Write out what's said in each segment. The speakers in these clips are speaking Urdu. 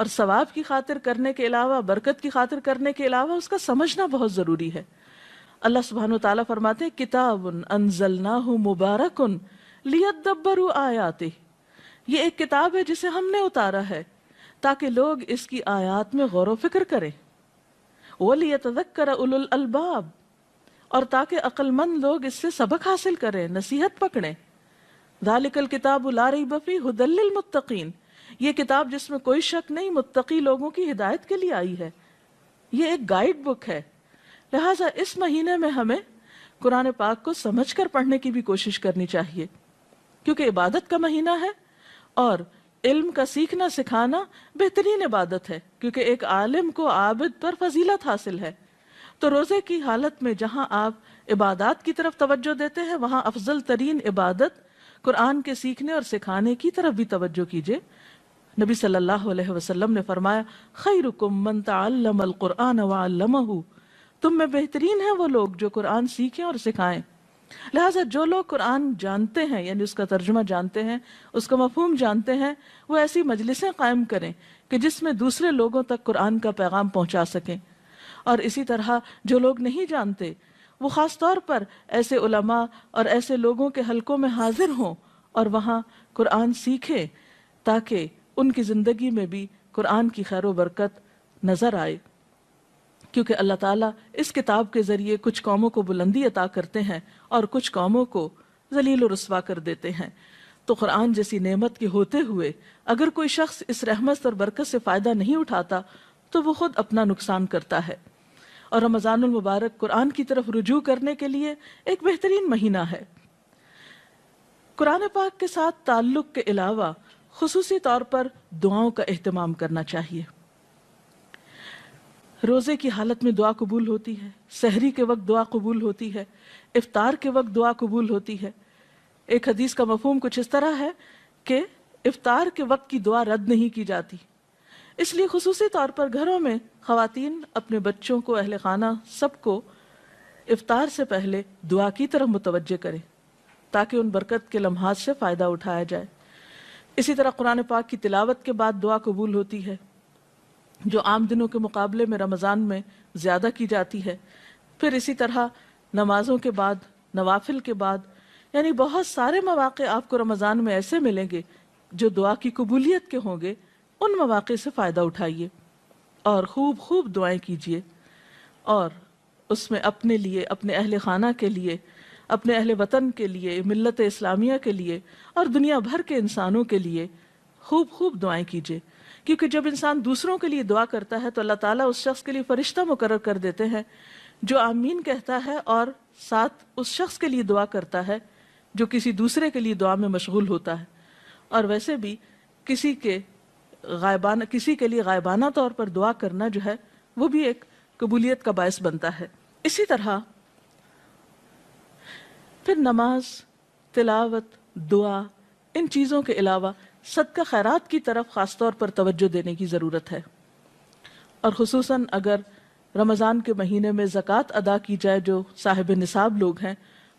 اور ثواب کی خاطر کرنے کے علاوہ، برکت کی خاطر کرنے کے علاوہ اس کا سمجھنا بہت ضروری ہے۔ اللہ سبحانہ وتعالیٰ فرماتے ہیں کتاب انزلناہ مبارک لیدبروا آیاتہ، یہ ایک کتاب ہے جسے ہم نے اتارا ہے تاکہ لوگ اس کی آیات میں غور و فکر کریں، وَلِيَتَذَكَّرَ أُولُو الْأَلْبَابِ، اور تاکہ عقل مند لوگ اس سے سبق حاصل کریں، نصیحت پکڑیں۔ ذَلِكَ الْكِتَابُ لَا رَيْبَ فِيهِ هُدًى لِّلْمُتَّقِينَ، یہ کتاب جس میں کوئی شک نہیں، متقی لوگوں کی ہدایت کے لیے آئی ہے، یہ ایک گائیڈ بک ہے۔ لہٰذا اس مہینے میں ہمیں قرآن پاک کو سمجھ کر پڑھنے کی بھی کوشش کرنی چاہیے، کیونکہ عبادت کا مہینہ ہے اور علم کا سیکھنا سکھانا بہترین عبادت ہے، کیونکہ ایک عالم کو عابد پر فضیلت حاصل ہے۔ تو روزے کی حالت میں جہاں آپ عبادات کی طرف توجہ دیتے ہیں، وہاں افضل ترین عبادت قرآن کے سیکھنے اور سکھانے کی طرف بھی توجہ کیجیے۔ نبی صلی اللہ علیہ وسلم نے فرمایا خیرکم من تعلم القرآن وعلمہ، تم میں بہترین ہیں وہ لوگ جو قرآن سیکھیں اور سکھائیں۔ لہٰذا جو لوگ قرآن جانتے ہیں، یعنی اس کا ترجمہ جانتے ہیں، اس کا مفہوم جانتے ہیں، وہ ایسی مجلسیں قائم کریں کہ جس میں دوسرے لوگوں تک قرآن کا پیغام پہنچا سکیں۔ اور اسی طرح جو لوگ نہیں جانتے وہ خاص طور پر ایسے علماء اور ایسے لوگوں کے حلقوں میں حاضر ہوں اور وہاں قرآن سیکھیں تاکہ ان کی زندگی میں بھی قرآن کی خیر و برکت نظر آئے، کیونکہ اللہ تعالیٰ اس کتاب کے ذریعے کچھ قوموں کو بلندی عطا کرتے ہیں اور کچھ قوموں کو ذلیل و رسوا کر دیتے ہیں۔ تو قرآن جیسی نعمت کے ہوتے ہوئے اگر کوئی شخص اس رحمت اور برکت سے فائدہ نہیں اٹھاتا تو وہ خود اپنا نقصان کرتا ہے۔ اور رمضان المبارک قرآن کی طرف رجوع کرنے کے لیے ایک بہترین مہینہ ہے۔ قرآن پاک کے ساتھ تعلق کے علاوہ خصوصی طور پر دعاؤں کا اہتمام کرنا چاہیے۔ روزے کی حالت میں دعا قبول ہوتی ہے، سحری کے وقت دعا قبول ہوتی ہے، افطار کے وقت دعا قبول ہوتی ہے۔ ایک حدیث کا مفہوم کچھ اس طرح ہے کہ افطار کے وقت کی دعا رد نہیں کی جاتی، اس لیے خصوصی طور پر گھروں میں خواتین اپنے بچوں کو، اہل خانہ سب کو افطار سے پہلے دعا کی طرف متوجہ کریں تاکہ ان برکت کے لمحات سے فائدہ اٹھایا جائے۔ اسی طرح قرآن پاک کی تلاوت کے بعد دعا قبول ہوتی ہے، جو عام دنوں کے مقابلے میں رمضان میں زیادہ کی جاتی ہے۔ پھر اسی طرح نمازوں کے بعد، نوافل کے بعد، یعنی بہت سارے مواقع آپ کو رمضان میں ایسے ملیں گے جو دعا کی قبولیت کے ہوں گے۔ ان مواقع سے فائدہ اٹھائیے اور خوب خوب دعائیں کیجیے، اور اس میں اپنے لیے، اپنے اہل خانہ کے لیے، اپنے اہل وطن کے لیے، ملت اسلامیہ کے لیے اور دنیا بھر کے انسانوں کے لیے خوب خوب دعائیں کیجیے، کیونکہ جب انسان دوسروں کے لیے دعا کرتا ہے تو اللہ تعالیٰ اس شخص کے لیے فرشتہ مقرر کر دیتے ہیں جو آمین کہتا ہے اور ساتھ اس شخص کے لیے دعا کرتا ہے جو کسی دوسرے کے لیے دعا میں مشغول ہوتا ہے۔ اور ویسے بھی کسی کے لیے غائبانہ طور پر دعا کرنا جو ہے وہ بھی ایک قبولیت کا باعث بنتا ہے۔ اسی طرح پھر نماز، تلاوت، دعا، ان چیزوں کے علاوہ صدقہ خیرات کی طرف خاص طور پر توجہ دینے کی ضرورت ہے، اور خصوصاً اگر رمضان کے مہینے میں زکوٰۃ ادا کی جائے جو صاحب نصاب لوگ ہیں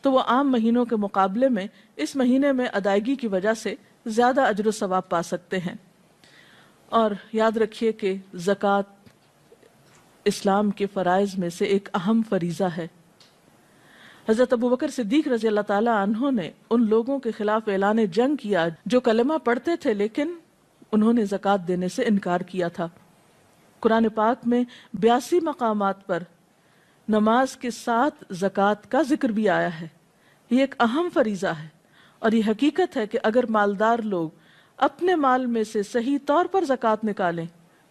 تو وہ عام مہینوں کے مقابلے میں اس مہینے میں ادائیگی کی وجہ سے زیادہ اجر و ثواب پا سکتے ہیں۔ اور یاد رکھیے کہ زکوٰۃ اسلام کے فرائض میں سے ایک اہم فریضہ ہے۔ حضرت ابوبکر صدیق رضی اللہ تعالیٰ عنہ نے ان لوگوں کے خلاف اعلان جنگ کیا جو کلمہ پڑھتے تھے لیکن انہوں نے زکوٰۃ دینے سے انکار کیا تھا۔ قرآن پاک میں 82 مقامات پر نماز کے ساتھ زکوٰۃ کا ذکر بھی آیا ہے۔ یہ ایک اہم فریضہ ہے، اور یہ حقیقت ہے کہ اگر مالدار لوگ اپنے مال میں سے صحیح طور پر زکوٰۃ نکالیں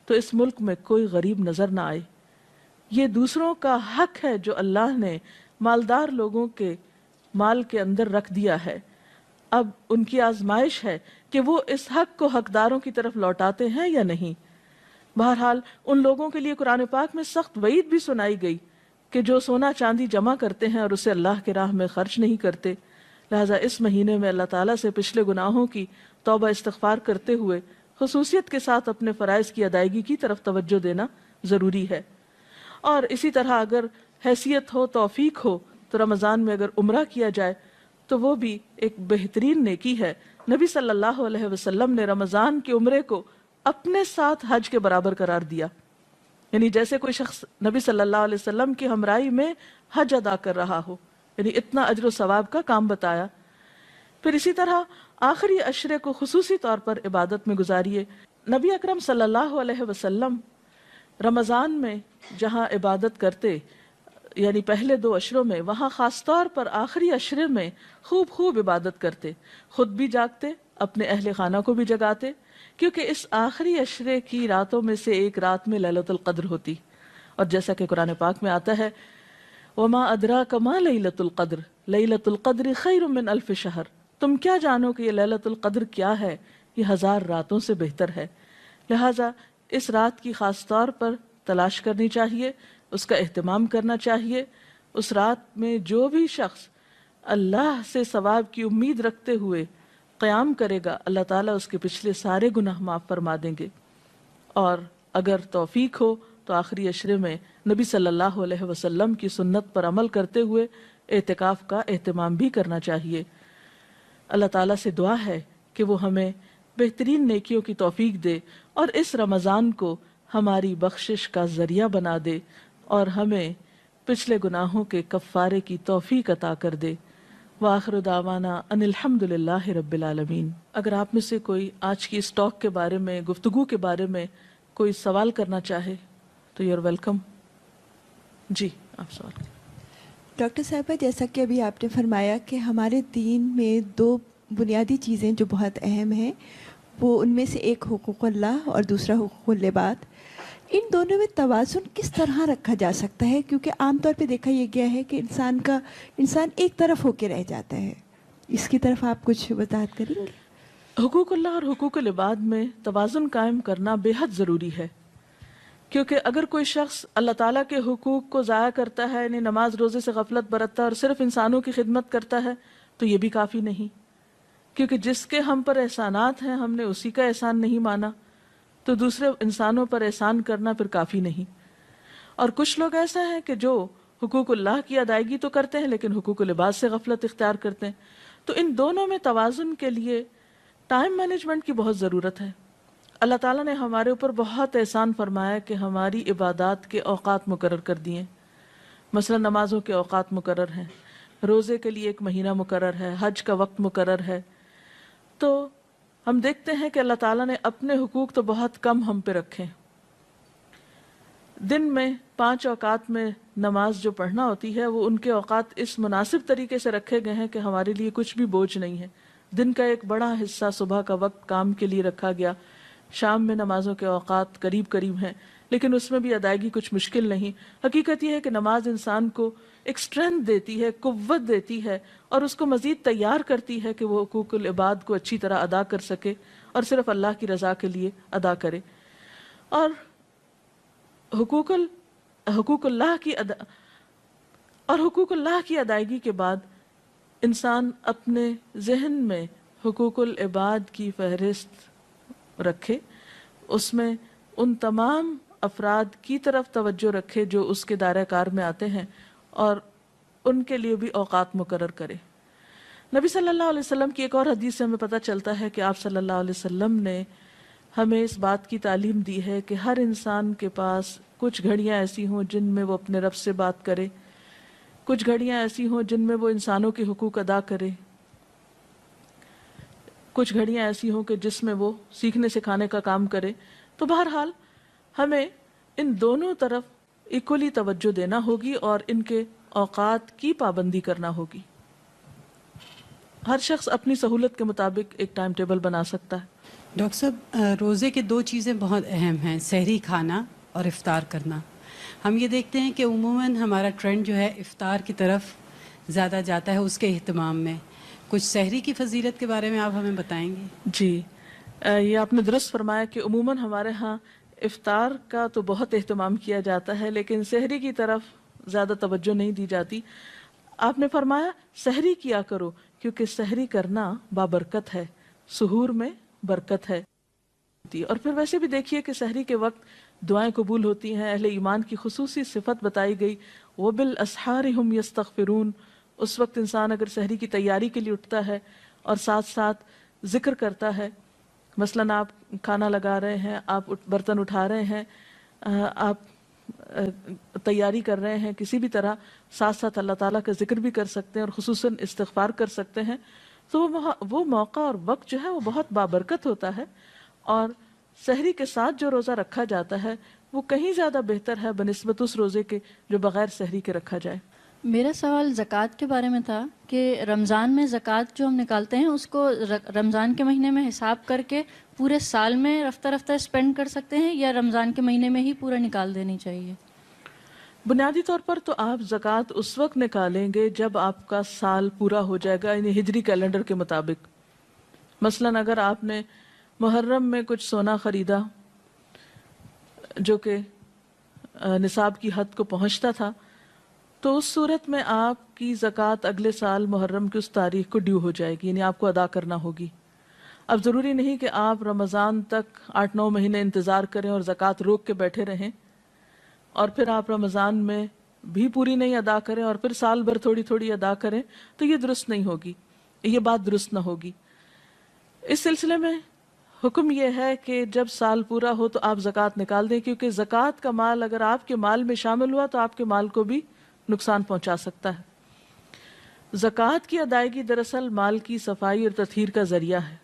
تو اس ملک میں کوئی غریب نظر نہ آئے۔ یہ دوسروں کا حق ہے جو اللہ نے مالدار لوگوں کے مال کے اندر رکھ دیا ہے۔ اب ان کی آزمائش ہے کہ وہ اس حق کو حقداروں کی طرف لوٹاتے ہیں یا نہیں۔ بہرحال ان لوگوں کے لیے قرآن پاک میں سخت وعید بھی سنائی گئی کہ جو سونا چاندی جمع کرتے ہیں اور اسے اللہ کے راہ میں خرچ نہیں کرتے۔ لہٰذا اس مہینے میں اللہ تعالیٰ سے پچھلے گناہوں کی توبہ استغفار کرتے ہوئے خصوصیت کے ساتھ اپنے فرائض کی ادائیگی کی طرف توجہ دینا ضروری ہے۔ اور اسی طرح اگر حیثیت ہو، توفیق ہو تو رمضان میں اگر عمرہ کیا جائے تو وہ بھی ایک بہترین نیکی ہے۔ نبی صلی اللہ علیہ وسلم نے رمضان کے عمرے کو اپنے ساتھ حج کے برابر قرار دیا، یعنی جیسے کوئی شخص نبی صلی اللہ علیہ وسلم کی ہمراہی میں حج ادا کر رہا ہو، یعنی اتنا اجر و ثواب کا کام بتایا۔ پھر اسی طرح آخری عشرے کو خصوصی طور پر عبادت میں گزاریے۔ نبی اکرم صلی اللہ علیہ وسلم رمضان میں جہاں عبادت کرتے، یعنی پہلے 2 عشروں میں، وہاں خاص طور پر آخری عشرے میں خوب عبادت کرتے، خود بھی جاگتے، اپنے اہل خانہ کو بھی جگاتے، کیونکہ اس آخری عشرے کی راتوں میں سے ایک رات میں لیلۃ القدر ہوتی، اور جیسا کہ قرآن پاک میں آتا ہے وَمَا أَدْرَاكَ مَا لَيْلَةُ الْقَدْرِ لَيْلَةُ الْقَدْرِ خَيْرٌ مِّنْ أَلْفِ شَهْرٍ، تم کیا جانو کہ یہ لیلۃ القدر کیا ہے، یہ 1000 راتوں سے بہتر ہے۔ لہٰذا اس رات کی خاص طور پر تلاش کرنی چاہیے، اس کا اہتمام کرنا چاہیے۔ اس رات میں جو بھی شخص اللہ سے ثواب کی امید رکھتے ہوئے قیام کرے گا، اللہ تعالیٰ اس کے پچھلے سارے گناہ معاف فرما دیں گے۔ اور اگر توفیق ہو تو آخری عشرے میں نبی صلی اللہ علیہ وسلم کی سنت پر عمل کرتے ہوئے اعتکاف کا اہتمام بھی کرنا چاہیے۔ اللہ تعالیٰ سے دعا ہے کہ وہ ہمیں بہترین نیکیوں کی توفیق دے اور اس رمضان کو ہماری بخشش کا ذریعہ بنا دے اور ہمیں پچھلے گناہوں کے کفارے کی توفیق عطا کر دے۔ وآخر دعوانا ان الحمد للہ رب العالمین۔ اگر آپ میں سے کوئی آج کی اس ٹاک کے بارے میں، گفتگو کے بارے میں کوئی سوال کرنا چاہے تو یو آر ویلکم۔ جی آپ سوال کریں۔ ڈاکٹر صاحبہ، جیسا کہ ابھی آپ نے فرمایا کہ ہمارے دین میں 2 بنیادی چیزیں جو بہت اہم ہیں، وہ ان میں سے ایک حقوق اللہ اور دوسرا حقوق العباد، ان دونوں میں توازن کس طرح رکھا جا سکتا ہے؟ کیونکہ عام طور پہ دیکھا یہ گیا ہے کہ انسان ایک طرف ہو کے رہ جاتا ہے۔ اس کی طرف آپ کچھ وضاحت کریں گے؟ حقوق اللہ اور حقوق العباد میں توازن قائم کرنا بے حد ضروری ہے، کیونکہ اگر کوئی شخص اللہ تعالیٰ کے حقوق کو ضائع کرتا ہے، یعنی نماز روزے سے غفلت برتتا ہے اور صرف انسانوں کی خدمت کرتا ہے، تو یہ بھی کافی نہیں، کیونکہ جس کے ہم پر احسانات ہیں ہم نے اسی کا احسان نہیں مانا، تو دوسرے انسانوں پر احسان کرنا پھر کافی نہیں۔ اور کچھ لوگ ایسا ہیں کہ جو حقوق اللہ کی ادائیگی تو کرتے ہیں لیکن حقوق العباد سے غفلت اختیار کرتے ہیں۔ تو ان دونوں میں توازن کے لیے ٹائم مینجمنٹ کی بہت ضرورت ہے۔ اللہ تعالیٰ نے ہمارے اوپر بہت احسان فرمایا کہ ہماری عبادات کے اوقات مقرر کر دیے، مثلا نمازوں کے اوقات مقرر ہیں، روزے کے لیے 1 مہینہ مقرر ہے، حج کا وقت مقرر ہے۔ تو ہم دیکھتے ہیں کہ اللہ تعالیٰ نے اپنے حقوق تو بہت کم ہم پہ رکھے۔ دن میں 5 اوقات میں نماز جو پڑھنا ہوتی ہے، وہ ان کے اوقات اس مناسب طریقے سے رکھے گئے ہیں کہ ہمارے لیے کچھ بھی بوجھ نہیں ہے۔ دن کا ایک بڑا حصہ صبح کا وقت کام کے لیے رکھا گیا، شام میں نمازوں کے اوقات قریب ہیں، لیکن اس میں بھی ادائیگی کچھ مشکل نہیں۔ حقیقت یہ ہے کہ نماز انسان کو ایک اسٹرینتھ دیتی ہے، قوت دیتی ہے، اور اس کو مزید تیار کرتی ہے کہ وہ حقوق العباد کو اچھی طرح ادا کر سکے اور صرف اللہ کی رضا کے لیے ادا کرے۔ اور حقوق اللہ کی ادائیگی کے بعد انسان اپنے ذہن میں حقوق العباد کی فہرست رکھے، اس میں ان تمام افراد کی طرف توجہ رکھے جو اس کے دائرہ کار میں آتے ہیں اور ان کے لیے بھی اوقات مقرر کرے۔ نبی صلی اللہ علیہ وسلم کی ایک اور حدیث سے ہمیں پتہ چلتا ہے کہ آپ صلی اللہ علیہ وسلم نے ہمیں اس بات کی تعلیم دی ہے کہ ہر انسان کے پاس کچھ گھڑیاں ایسی ہوں جن میں وہ اپنے رب سے بات کرے، کچھ گھڑیاں ایسی ہوں جن میں وہ انسانوں کے حقوق ادا کرے، کچھ گھڑیاں ایسی ہوں کہ جس میں وہ سیکھنے سکھانے کا کام کرے۔ تو بہرحال ہمیں ان دونوں طرف ایکولی توجہ دینا ہوگی اور ان کے اوقات کی پابندی کرنا ہوگی۔ ہر شخص اپنی سہولت کے مطابق ایک ٹائم ٹیبل بنا سکتا ہے۔ ڈاکٹر صاحب، روزے کے 2 چیزیں بہت اہم ہیں، سحری کھانا اور افطار کرنا۔ ہم یہ دیکھتے ہیں کہ عموماً ہمارا ٹرینڈ جو ہے افطار کی طرف زیادہ جاتا ہے، اس کے اہتمام میں۔ کچھ سحری کی فضیلت کے بارے میں آپ ہمیں بتائیں گے؟ جی، یہ آپ نے درست فرمایا کہ عموماً ہمارے ہاں افطار کا تو بہت اہتمام کیا جاتا ہے لیکن سحری کی طرف زیادہ توجہ نہیں دی جاتی۔ آپ نے فرمایا سحری کیا کرو کیونکہ سحری کرنا بابرکت ہے، سحور میں برکت ہے۔ اور پھر ویسے بھی دیکھیے کہ سحری کے وقت دعائیں قبول ہوتی ہیں۔ اہل ایمان کی خصوصی صفت بتائی گئی، وَبِالْأَسْحَارِ هُمْ يَسْتَغْفِرُونَ۔ اس وقت انسان اگر سحری کی تیاری کے لیے اٹھتا ہے اور ساتھ ساتھ ذکر کرتا ہے مثلاً آپ کھانا لگا رہے ہیں، آپ برتن اٹھا رہے ہیں، آپ تیاری کر رہے ہیں کسی بھی طرح، ساتھ ساتھ اللہ تعالیٰ کا ذکر بھی کر سکتے ہیں اور خصوصاً استغفار کر سکتے ہیں، تو وہ موقع اور وقت جو ہے وہ بہت بابرکت ہوتا ہے. اور سحری کے ساتھ جو روزہ رکھا جاتا ہے وہ کہیں زیادہ بہتر ہے بنسبت اس روزے کے جو بغیر سحری کے رکھا جائے. میرا سوال زکوٰۃ کے بارے میں تھا کہ رمضان میں زکوٰۃ جو ہم نکالتے ہیں اس کو رمضان کے مہینے میں حساب کر کے پورے سال میں رفتہ رفتہ اسپینڈ کر سکتے ہیں یا رمضان کے مہینے میں ہی پورا نکال دینی چاہیے؟ بنیادی طور پر تو آپ زکوٰۃ اس وقت نکالیں گے جب آپ کا سال پورا ہو جائے گا، یعنی ہجری کیلنڈر کے مطابق. مثلاً اگر آپ نے محرم میں کچھ سونا خریدا جو کہ نصاب کی حد کو پہنچتا تھا، تو اس صورت میں آپ کی زکوٰۃ اگلے سال محرم کی اس تاریخ کو ڈیو ہو جائے گی، یعنی آپ کو ادا کرنا ہوگی. اب ضروری نہیں کہ آپ رمضان تک 8-9 مہینے انتظار کریں اور زکوٰۃ روک کے بیٹھے رہیں اور پھر آپ رمضان میں بھی پوری نہیں ادا کریں اور پھر سال بھر تھوڑی تھوڑی ادا کریں، تو یہ درست نہیں ہوگی، یہ بات درست نہ ہوگی. اس سلسلے میں حکم یہ ہے کہ جب سال پورا ہو تو آپ زکوٰۃ نکال دیں، کیونکہ زکوٰۃ کا مال اگر آپ کے مال میں شامل ہوا تو آپ کے مال کو بھی نقصان پہنچا سکتا ہے. زکوٰۃ کی ادائیگی دراصل مال کی صفائی اور تطہیر کا ذریعہ ہے.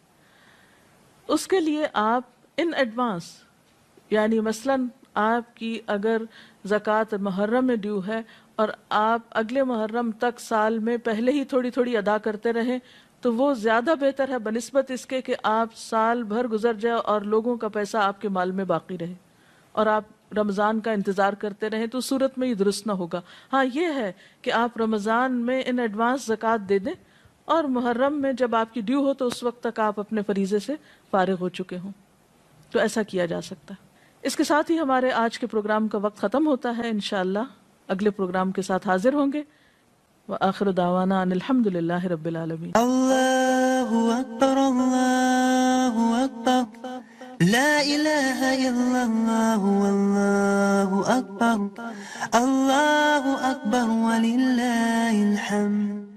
اس کے لیے آپ ان ایڈوانس، یعنی مثلاً آپ کی اگر زکوٰۃ محرم میں ڈیو ہے اور آپ اگلے محرم تک سال میں پہلے ہی تھوڑی تھوڑی ادا کرتے رہیں، تو وہ زیادہ بہتر ہے بنسبت اس کے کہ آپ سال بھر گزر جائے اور لوگوں کا پیسہ آپ کے مال میں باقی رہے اور آپ رمضان کا انتظار کرتے رہیں، تو اس صورت میں یہ درست نہ ہوگا. ہاں یہ ہے کہ آپ رمضان میں ان ایڈوانس زکوٰۃ دے دیں اور محرم میں جب آپ کی ڈیو ہو تو اس وقت تک آپ اپنے فریضے سے فارغ ہو چکے ہوں، تو ایسا کیا جا سکتا ہے. اس کے ساتھ ہی ہمارے آج کے پروگرام کا وقت ختم ہوتا ہے. انشاءاللہ اگلے پروگرام کے ساتھ حاضر ہوں گے. وآخر دعوانا ان الحمد للہ رب العالمین. اللہ اکبر اللہ اکبر لا الہ الا اللہ واللہ اکبر اللہ اکبر وللہ الحمد.